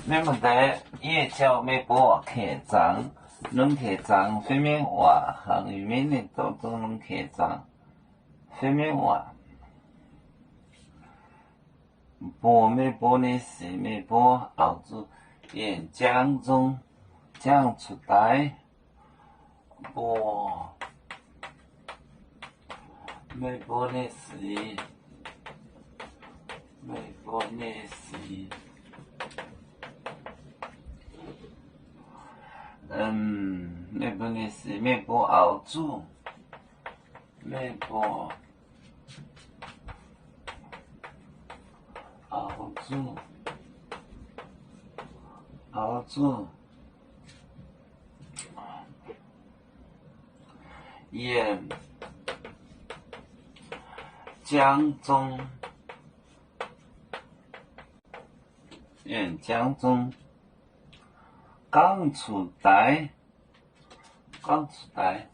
没问题。夜宵没播客栈，能客栈非面话，行业面的都能客栈，非面话。播没播的是没播，后子演讲中讲出来，播没播的是没播的是。没播的是没播后主，没播后主，后主演讲中，演讲中讲出来，讲出来。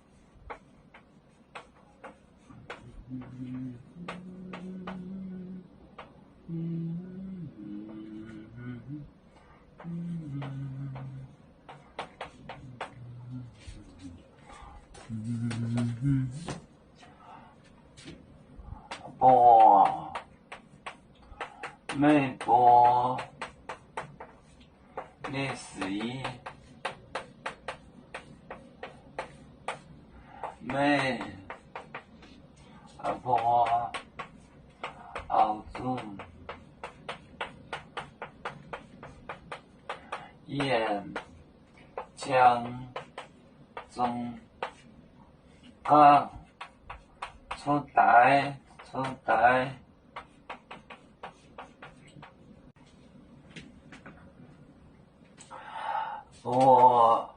播没播的是没播后主演讲中讲出来。播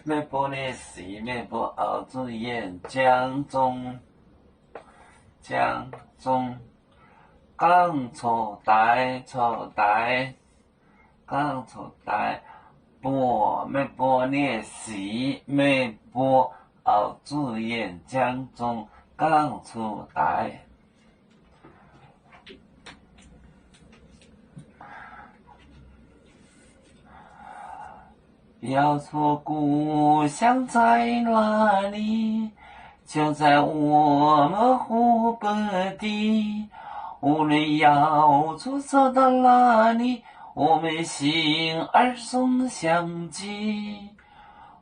没播的是没播后主演讲中讲出来讲出来。播没播的是没播后主演讲中讲出来。要说故乡在哪里，就在我们湖北地。无论要出走到哪里，我们心儿总相系。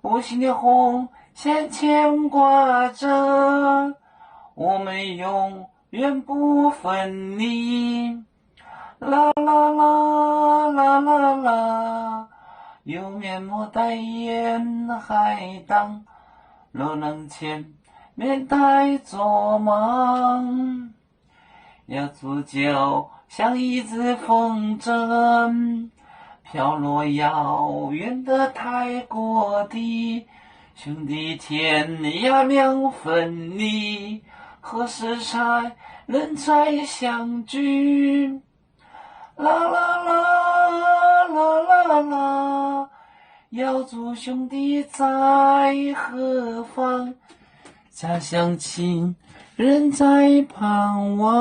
无形的红线牵挂着，我们永远不分离。啦啦啦啦啦啦，有面膜代言海棠，路能前面带着忙。要煮酒像一只风筝，飘落遥远的泰国地。兄弟天涯两分离，何时才能再相聚？啦啦啦啦啦啦，要祝兄弟在何方？家乡亲人在盼望。